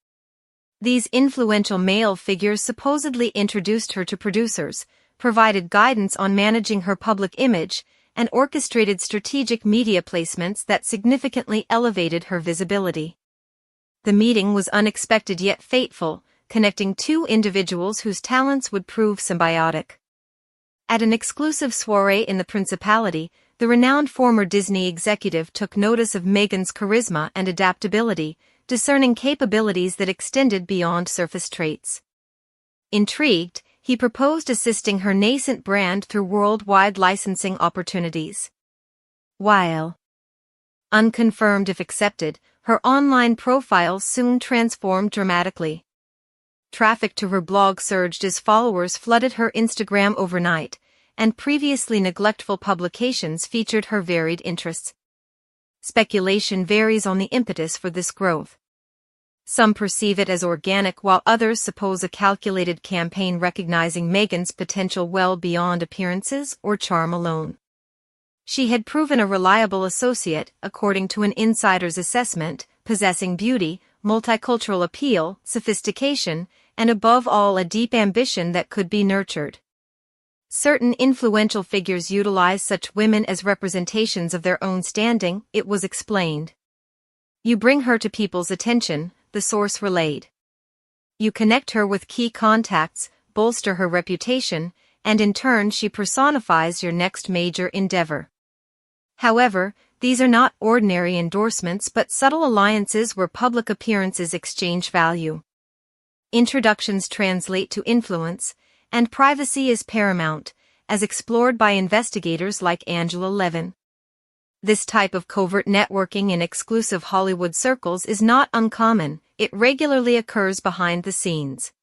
These influential male figures supposedly introduced her to producers, provided guidance on managing her public image, and orchestrated strategic media placements that significantly elevated her visibility. The meeting was unexpected yet fateful, connecting two individuals whose talents would prove symbiotic. At an exclusive soiree in the Principality, the renowned former Disney executive took notice of Meghan's charisma and adaptability, discerning capabilities that extended beyond surface traits. Intrigued, he proposed assisting her nascent brand through worldwide licensing opportunities. While unconfirmed if accepted, her online profile soon transformed dramatically. Traffic to her blog surged as followers flooded her Instagram overnight, and previously neglectful publications featured her varied interests. Speculation varies on the impetus for this growth. Some perceive it as organic while others suppose a calculated campaign recognizing Meghan's potential well beyond appearances or charm alone. She had proven a reliable associate, according to an insider's assessment, possessing beauty, multicultural appeal, sophistication, and above all a deep ambition that could be nurtured. Certain influential figures utilize such women as representations of their own standing, it was explained. You bring her to people's attention, the source relayed. You connect her with key contacts, bolster her reputation, and in turn she personifies your next major endeavor. However, these are not ordinary endorsements but subtle alliances where public appearances exchange value. Introductions translate to influence, and privacy is paramount, as explored by investigators like Angela Levin. This type of covert networking in exclusive Hollywood circles is not uncommon, it regularly occurs behind the scenes.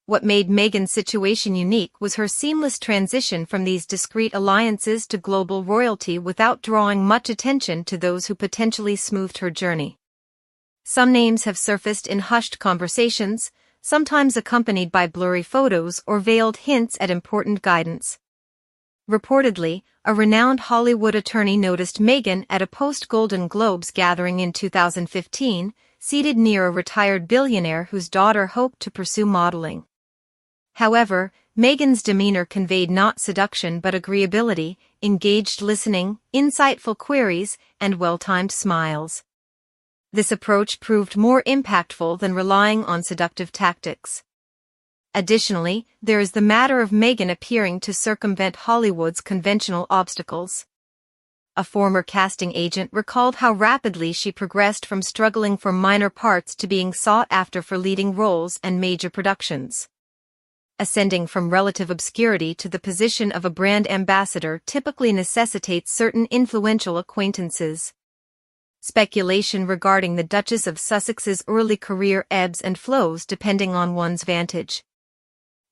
What made Meghan's situation unique was her seamless transition from these discreet alliances to global royalty without drawing much attention to those who potentially smoothed her journey. Some names have surfaced in hushed conversations, sometimes accompanied by blurry photos or veiled hints at important guidance. Reportedly, a renowned Hollywood attorney noticed Meghan at a post-Golden Globes gathering in 2015, seated near a retired billionaire whose daughter hoped to pursue modeling. However, Meghan's demeanor conveyed not seduction but agreeability, engaged listening, insightful queries, and well-timed smiles. This approach proved more impactful than relying on seductive tactics. Additionally, there is the matter of Meghan appearing to circumvent Hollywood's conventional obstacles. A former casting agent recalled how rapidly she progressed from struggling for minor parts to being sought after for leading roles and major productions. Ascending from relative obscurity to the position of a brand ambassador typically necessitates certain influential acquaintances. Speculation regarding the Duchess of Sussex's early career ebbs and flows depending on one's vantage.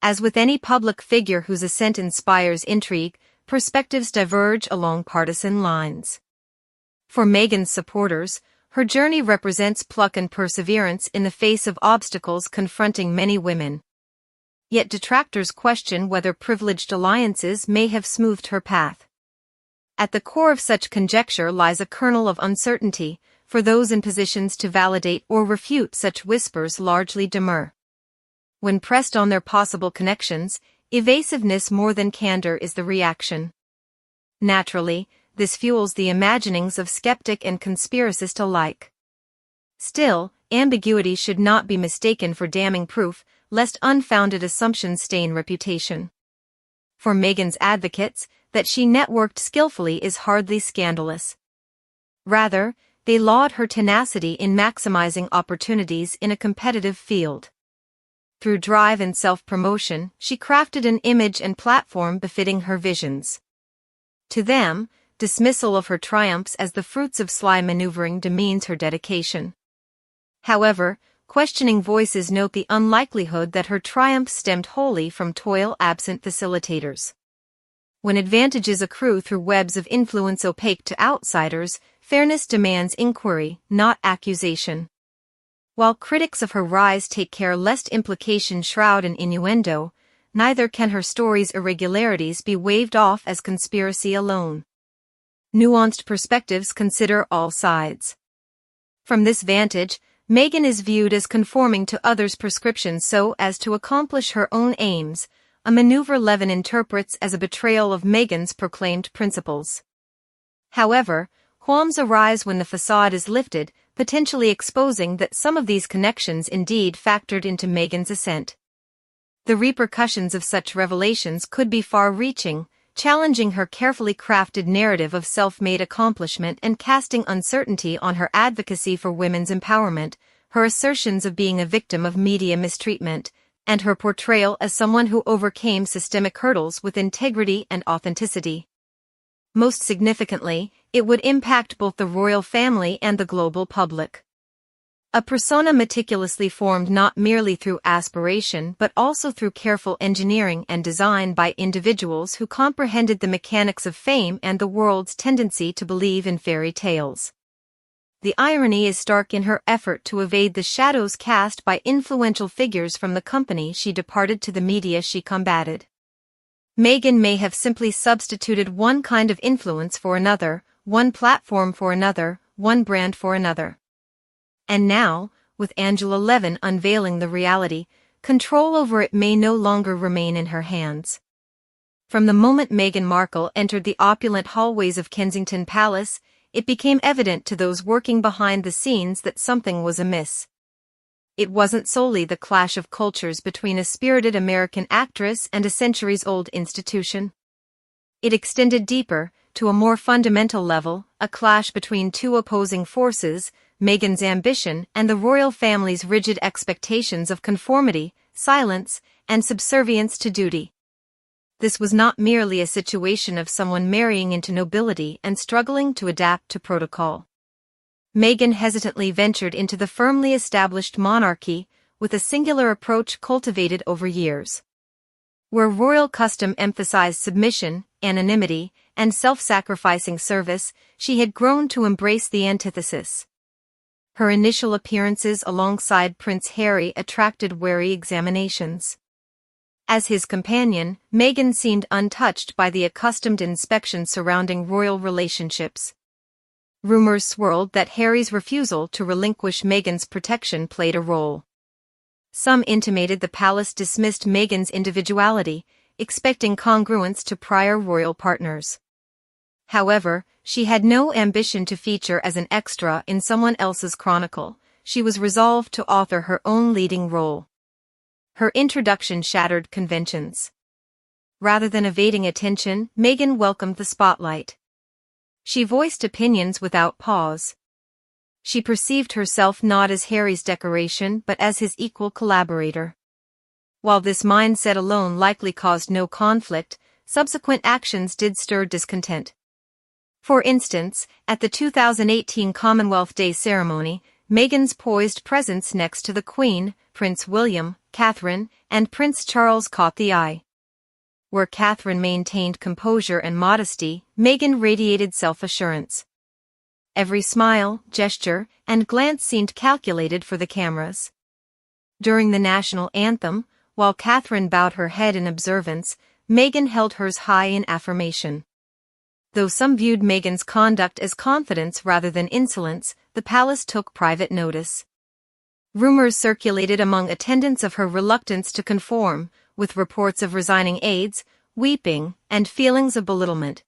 As with any public figure whose ascent inspires intrigue, perspectives diverge along partisan lines. For Meghan's supporters, her journey represents pluck and perseverance in the face of obstacles confronting many women. Yet detractors question whether privileged alliances may have smoothed her path. At the core of such conjecture lies a kernel of uncertainty, for those in positions to validate or refute such whispers largely demur. When pressed on their possible connections, evasiveness more than candor is the reaction. Naturally, this fuels the imaginings of skeptic and conspiracist alike. Still, ambiguity should not be mistaken for damning proof, lest unfounded assumptions stain reputation. For Meghan's advocates, that she networked skillfully is hardly scandalous. Rather, they laud her tenacity in maximizing opportunities in a competitive field. Through drive and self-promotion, she crafted an image and platform befitting her visions. To them, dismissal of her triumphs as the fruits of sly maneuvering demeans her dedication. However, questioning voices note the unlikelihood that her triumph stemmed wholly from toil-absent facilitators. When advantages accrue through webs of influence opaque to outsiders, fairness demands inquiry, not accusation. While critics of her rise take care lest implication shroud an innuendo, neither can her story's irregularities be waved off as conspiracy alone. Nuanced perspectives consider all sides. From this vantage, Meghan is viewed as conforming to others' prescriptions so as to accomplish her own aims, a maneuver Levin interprets as a betrayal of Meghan's proclaimed principles. However, qualms arise when the facade is lifted, potentially exposing that some of these connections indeed factored into Meghan's ascent. The repercussions of such revelations could be far-reaching, challenging her carefully crafted narrative of self-made accomplishment and casting uncertainty on her advocacy for women's empowerment, her assertions of being a victim of media mistreatment, and her portrayal as someone who overcame systemic hurdles with integrity and authenticity. Most significantly, it would impact both the royal family and the global public. A persona meticulously formed not merely through aspiration but also through careful engineering and design by individuals who comprehended the mechanics of fame and the world's tendency to believe in fairy tales. The irony is stark in her effort to evade the shadows cast by influential figures from the company she departed to the media she combated. Meghan may have simply substituted one kind of influence for another, one platform for another, one brand for another. And now, with Angela Levin unveiling the reality, control over it may no longer remain in her hands. From the moment Meghan Markle entered the opulent hallways of Kensington Palace, it became evident to those working behind the scenes that something was amiss. It wasn't solely the clash of cultures between a spirited American actress and a centuries-old institution. It extended deeper, to a more fundamental level, a clash between two opposing forces, Meghan's ambition and the royal family's rigid expectations of conformity, silence, and subservience to duty. This was not merely a situation of someone marrying into nobility and struggling to adapt to protocol. Meghan hesitantly ventured into the firmly established monarchy, with a singular approach cultivated over years. Where royal custom emphasized submission, anonymity, and self-sacrificing service, she had grown to embrace the antithesis. Her initial appearances alongside Prince Harry attracted wary examinations. As his companion, Meghan seemed untouched by the accustomed inspection surrounding royal relationships. Rumors swirled that Harry's refusal to relinquish Meghan's protection played a role. Some intimated the palace dismissed Meghan's individuality, expecting congruence to prior royal partners. However, she had no ambition to feature as an extra in someone else's chronicle. She was resolved to author her own leading role. Her introduction shattered conventions. Rather than evading attention, Meghan welcomed the spotlight. She voiced opinions without pause. She perceived herself not as Harry's decoration but as his equal collaborator. While this mindset alone likely caused no conflict, subsequent actions did stir discontent. For instance, at the 2018 Commonwealth Day ceremony, Meghan's poised presence next to the Queen, Prince William, Catherine, and Prince Charles caught the eye. Where Catherine maintained composure and modesty, Meghan radiated self-assurance. Every smile, gesture, and glance seemed calculated for the cameras. During the national anthem, while Catherine bowed her head in observance, Meghan held hers high in affirmation. Though some viewed Meghan's conduct as confidence rather than insolence, the palace took private notice. Rumors circulated among attendants of her reluctance to conform, with reports of resigning aides, weeping, and feelings of belittlement.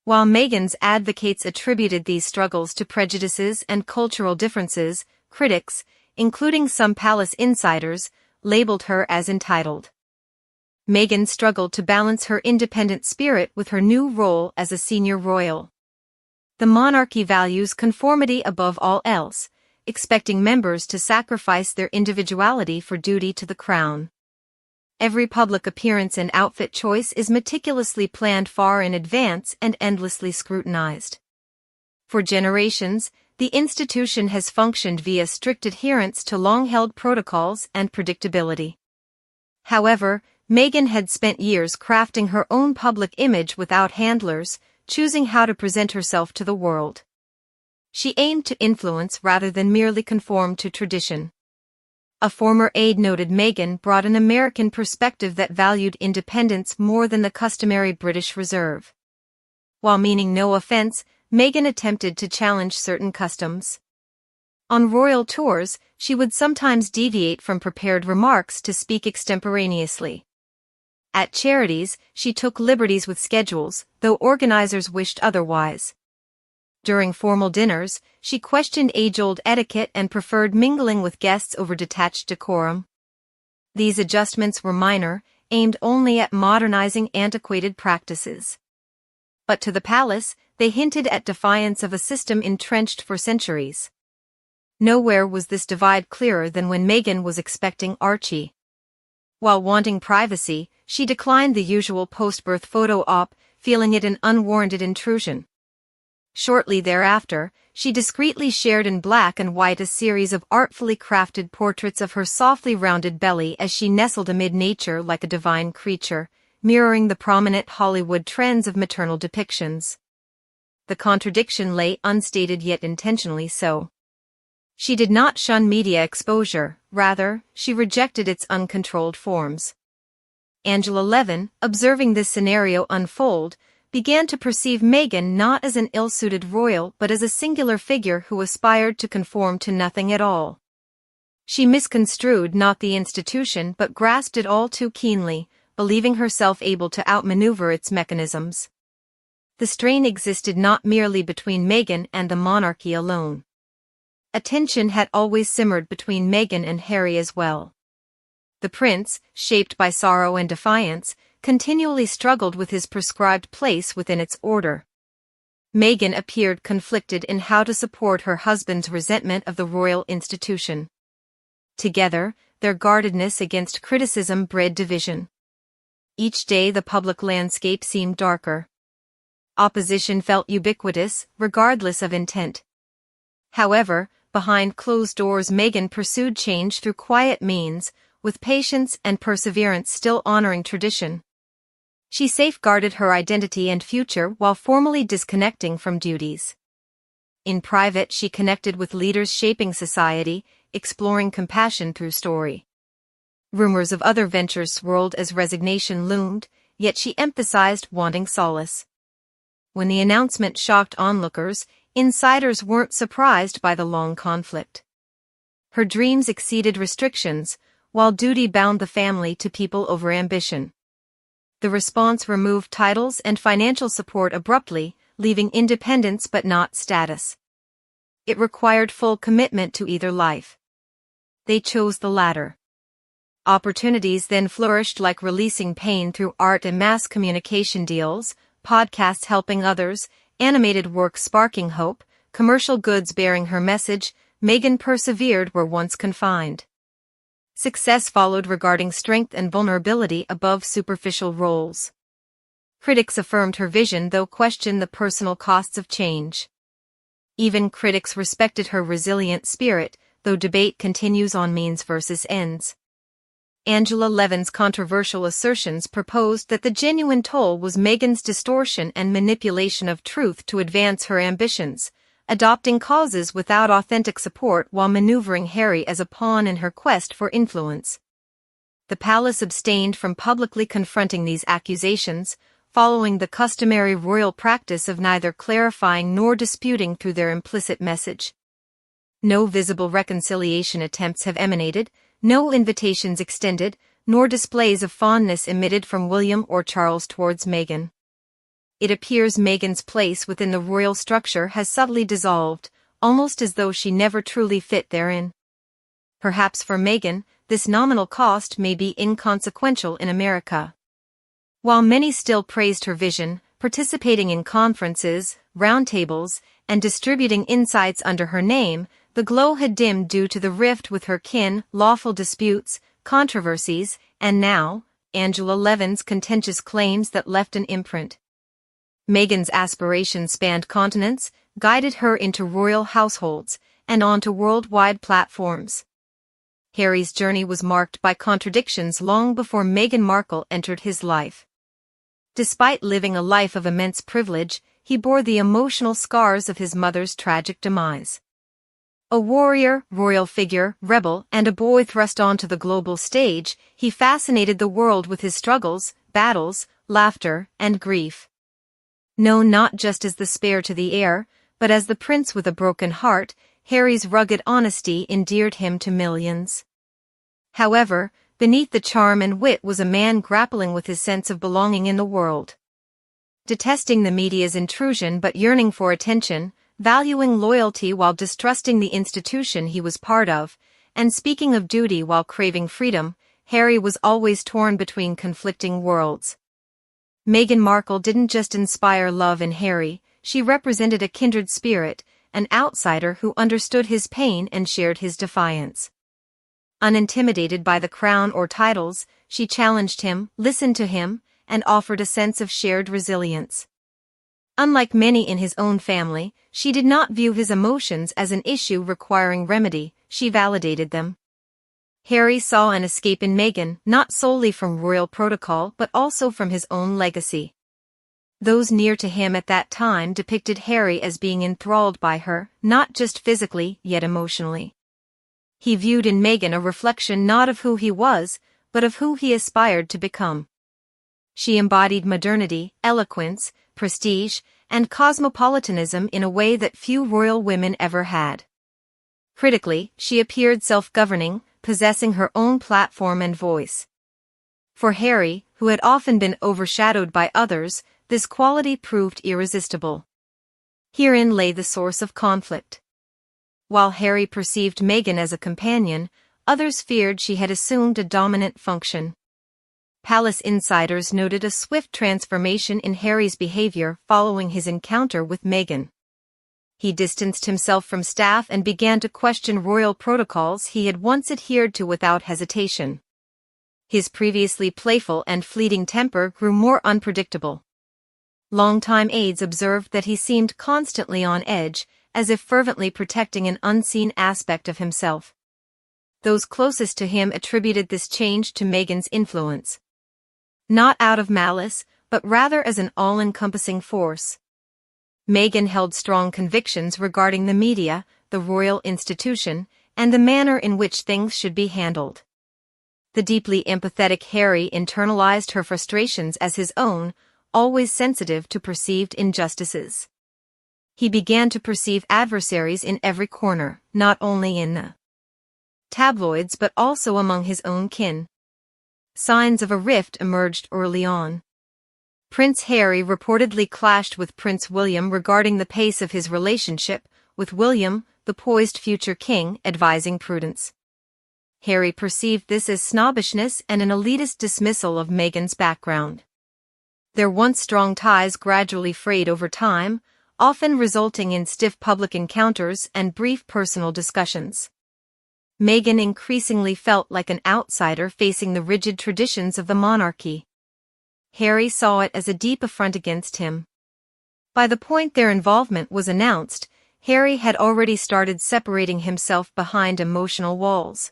While Meghan's advocates attributed these struggles to prejudices and cultural differences, critics, including some palace insiders, labeled her as entitled. Meghan struggled to balance her independent spirit with her new role as a senior royal. The monarchy values conformity above all else, expecting members to sacrifice their individuality for duty to the crown. Every public appearance and outfit choice is meticulously planned far in advance and endlessly scrutinized. For generations, the institution has functioned via strict adherence to long-held protocols and predictability. However, Meghan had spent years crafting her own public image without handlers, choosing how to present herself to the world. She aimed to influence rather than merely conform to tradition. A former aide noted Meghan brought an American perspective that valued independence more than the customary British reserve. While meaning no offense, Meghan attempted to challenge certain customs. On royal tours, she would sometimes deviate from prepared remarks to speak extemporaneously. At charities, she took liberties with schedules, though organizers wished otherwise. During formal dinners, she questioned age-old etiquette and preferred mingling with guests over detached decorum. These adjustments were minor, aimed only at modernizing antiquated practices. But to the palace, they hinted at defiance of a system entrenched for centuries. Nowhere was this divide clearer than when Meghan was expecting Archie. While wanting privacy, she declined the usual post-birth photo op, feeling it an unwarranted intrusion. Shortly thereafter, she discreetly shared in black and white a series of artfully crafted portraits of her softly rounded belly as she nestled amid nature like a divine creature, mirroring the prominent Hollywood trends of maternal depictions. The contradiction lay unstated yet intentionally so. She did not shun media exposure, rather, she rejected its uncontrolled forms. Angela Levin, observing this scenario unfold, began to perceive Meghan not as an ill-suited royal but as a singular figure who aspired to conform to nothing at all. She misconstrued not the institution but grasped it all too keenly, believing herself able to outmaneuver its mechanisms. The strain existed not merely between Meghan and the monarchy alone. A tension had always simmered between Meghan and Harry as well. The prince, shaped by sorrow and defiance, continually struggled with his prescribed place within its order. Meghan appeared conflicted in how to support her husband's resentment of the royal institution. Together, their guardedness against criticism bred division. Each day the public landscape seemed darker. Opposition felt ubiquitous, regardless of intent. However, behind closed doors Meghan pursued change through quiet means, with patience and perseverance still honoring tradition. She safeguarded her identity and future while formally disconnecting from duties. In private she connected with leaders shaping society, exploring compassion through story. Rumors of other ventures swirled as resignation loomed, yet she emphasized wanting solace. When the announcement shocked onlookers, insiders weren't surprised by the long conflict. Her dreams exceeded restrictions, while duty bound the family to people over ambition. The response removed titles and financial support abruptly, leaving independence but not status. It required full commitment to either life. They chose the latter. Opportunities then flourished like releasing pain through art and mass communication deals, podcasts helping others, animated work sparking hope, commercial goods bearing her message. Meghan persevered where once confined. Success followed regarding strength and vulnerability above superficial roles. Critics affirmed her vision though questioned the personal costs of change. Even critics respected her resilient spirit, though debate continues on means versus ends. Angela Levin's controversial assertions proposed that the genuine toll was Meghan's distortion and manipulation of truth to advance her ambitions, adopting causes without authentic support while maneuvering Harry as a pawn in her quest for influence. The palace abstained from publicly confronting these accusations, following the customary royal practice of neither clarifying nor disputing through their implicit message. No visible reconciliation attempts have emanated, no invitations extended, nor displays of fondness emitted from William or Charles towards Meghan. It appears Meghan's place within the royal structure has subtly dissolved, almost as though she never truly fit therein. Perhaps for Meghan, this nominal cost may be inconsequential in America. While many still praised her vision, participating in conferences, roundtables, and distributing insights under her name, the glow had dimmed due to the rift with her kin, lawful disputes, controversies, and now, Angela Levin's contentious claims that left an imprint. Meghan's aspirations spanned continents, guided her into royal households, and onto worldwide platforms. Harry's journey was marked by contradictions long before Meghan Markle entered his life. Despite living a life of immense privilege, he bore the emotional scars of his mother's tragic demise. A warrior, royal figure, rebel, and a boy thrust onto the global stage, he fascinated the world with his struggles, battles, laughter, and grief. Known not just as the spare to the heir, but as the prince with a broken heart, Harry's rugged honesty endeared him to millions. However, beneath the charm and wit was a man grappling with his sense of belonging in the world. Detesting the media's intrusion but yearning for attention, valuing loyalty while distrusting the institution he was part of, and speaking of duty while craving freedom, Harry was always torn between conflicting worlds. Meghan Markle didn't just inspire love in Harry, she represented a kindred spirit, an outsider who understood his pain and shared his defiance. Unintimidated by the crown or titles, she challenged him, listened to him, and offered a sense of shared resilience. Unlike many in his own family, she did not view his emotions as an issue requiring remedy, she validated them. Harry saw an escape in Meghan, not solely from royal protocol but also from his own legacy. Those near to him at that time depicted Harry as being enthralled by her, not just physically, yet emotionally. He viewed in Meghan a reflection not of who he was, but of who he aspired to become. She embodied modernity, eloquence, prestige, and cosmopolitanism in a way that few royal women ever had. Critically, she appeared self-governing, possessing her own platform and voice. For Harry, who had often been overshadowed by others, this quality proved irresistible. Herein lay the source of conflict. While Harry perceived Meghan as a companion, others feared she had assumed a dominant function. Palace insiders noted a swift transformation in Harry's behavior following his encounter with Meghan. He distanced himself from staff and began to question royal protocols he had once adhered to without hesitation. His previously playful and fleeting temper grew more unpredictable. Longtime aides observed that he seemed constantly on edge, as if fervently protecting an unseen aspect of himself. Those closest to him attributed this change to Meghan's influence. Not out of malice, but rather as an all-encompassing force. Meghan held strong convictions regarding the media, the royal institution, and the manner in which things should be handled. The deeply empathetic Harry internalized her frustrations as his own, always sensitive to perceived injustices. He began to perceive adversaries in every corner, not only in the tabloids but also among his own kin. Signs of a rift emerged early on. Prince Harry reportedly clashed with Prince William regarding the pace of his relationship, with William, the poised future king, advising prudence. Harry perceived this as snobbishness and an elitist dismissal of Meghan's background. Their once strong ties gradually frayed over time, often resulting in stiff public encounters and brief personal discussions. Meghan increasingly felt like an outsider facing the rigid traditions of the monarchy. Harry saw it as a deep affront against him. By the point their involvement was announced, Harry had already started separating himself behind emotional walls.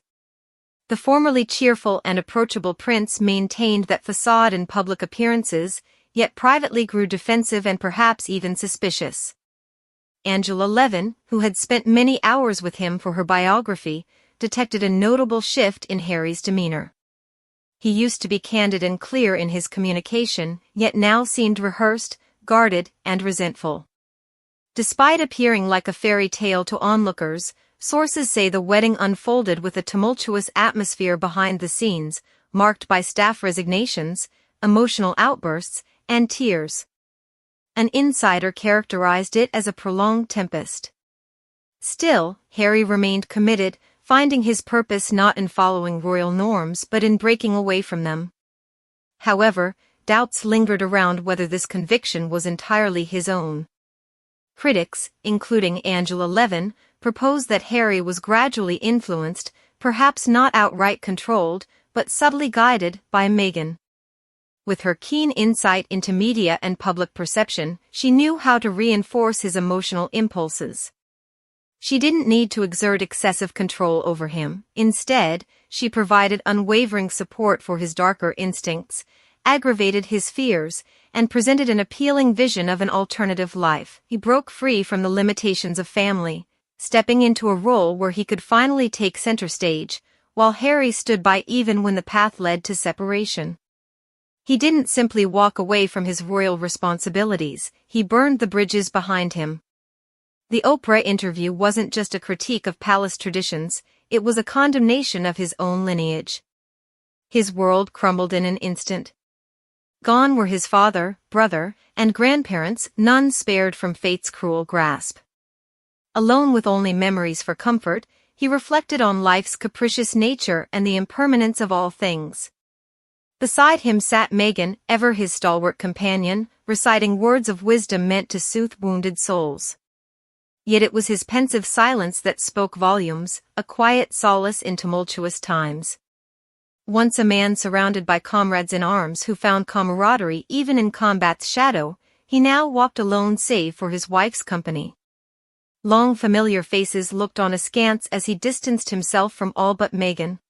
The formerly cheerful and approachable prince maintained that facade in public appearances, yet privately grew defensive and perhaps even suspicious. Angela Levin, who had spent many hours with him for her biography, detected a notable shift in Harry's demeanor. He used to be candid and clear in his communication, yet now seemed rehearsed, guarded, and resentful. Despite appearing like a fairy tale to onlookers, sources say the wedding unfolded with a tumultuous atmosphere behind the scenes, marked by staff resignations, emotional outbursts, and tears. An insider characterized it as a prolonged tempest. Still, Harry remained committed, finding his purpose not in following royal norms but in breaking away from them. However, doubts lingered around whether this conviction was entirely his own. Critics, including Angela Levin, proposed that Harry was gradually influenced, perhaps not outright controlled, but subtly guided by Meghan. With her keen insight into media and public perception, she knew how to reinforce his emotional impulses. She didn't need to exert excessive control over him. Instead, she provided unwavering support for his darker instincts, aggravated his fears, and presented an appealing vision of an alternative life. He broke free from the limitations of family, stepping into a role where he could finally take center stage, while Harry stood by even when the path led to separation. He didn't simply walk away from his royal responsibilities, he burned the bridges behind him. The Oprah interview wasn't just a critique of palace traditions, it was a condemnation of his own lineage. His world crumbled in an instant. Gone were his father, brother, and grandparents, none spared from fate's cruel grasp. Alone with only memories for comfort, he reflected on life's capricious nature and the impermanence of all things. Beside him sat Meghan, ever his stalwart companion, reciting words of wisdom meant to soothe wounded souls. Yet it was his pensive silence that spoke volumes, a quiet solace in tumultuous times. Once a man surrounded by comrades in arms who found camaraderie even in combat's shadow, he now walked alone save for his wife's company. Long familiar faces looked on askance as he distanced himself from all but Meghan.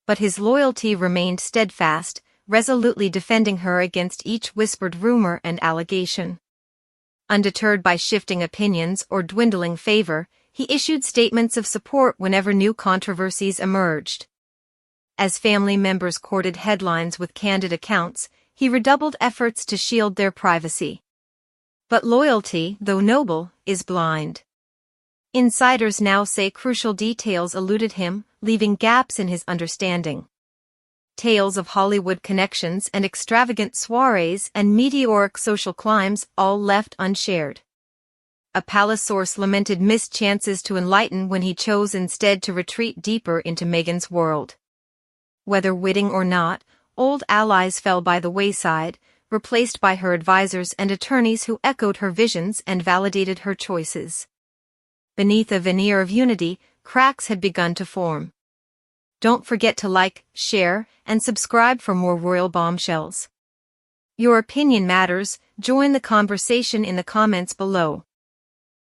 But his loyalty remained steadfast, resolutely defending her against each whispered rumor and allegation. Undeterred by shifting opinions or dwindling favor, he issued statements of support whenever new controversies emerged. As family members courted headlines with candid accounts, he redoubled efforts to shield their privacy. But loyalty, though noble, is blind. Insiders now say crucial details eluded him, leaving gaps in his understanding. Tales of Hollywood connections and extravagant soirees and meteoric social climbs all left unshared. A palace source lamented missed chances to enlighten when he chose instead to retreat deeper into Meghan's world. Whether witting or not, old allies fell by the wayside, replaced by her advisors and attorneys who echoed her visions and validated her choices. Beneath a veneer of unity, cracks had begun to form. Don't forget to like, share, and subscribe for more royal bombshells. Your opinion matters, join the conversation in the comments below.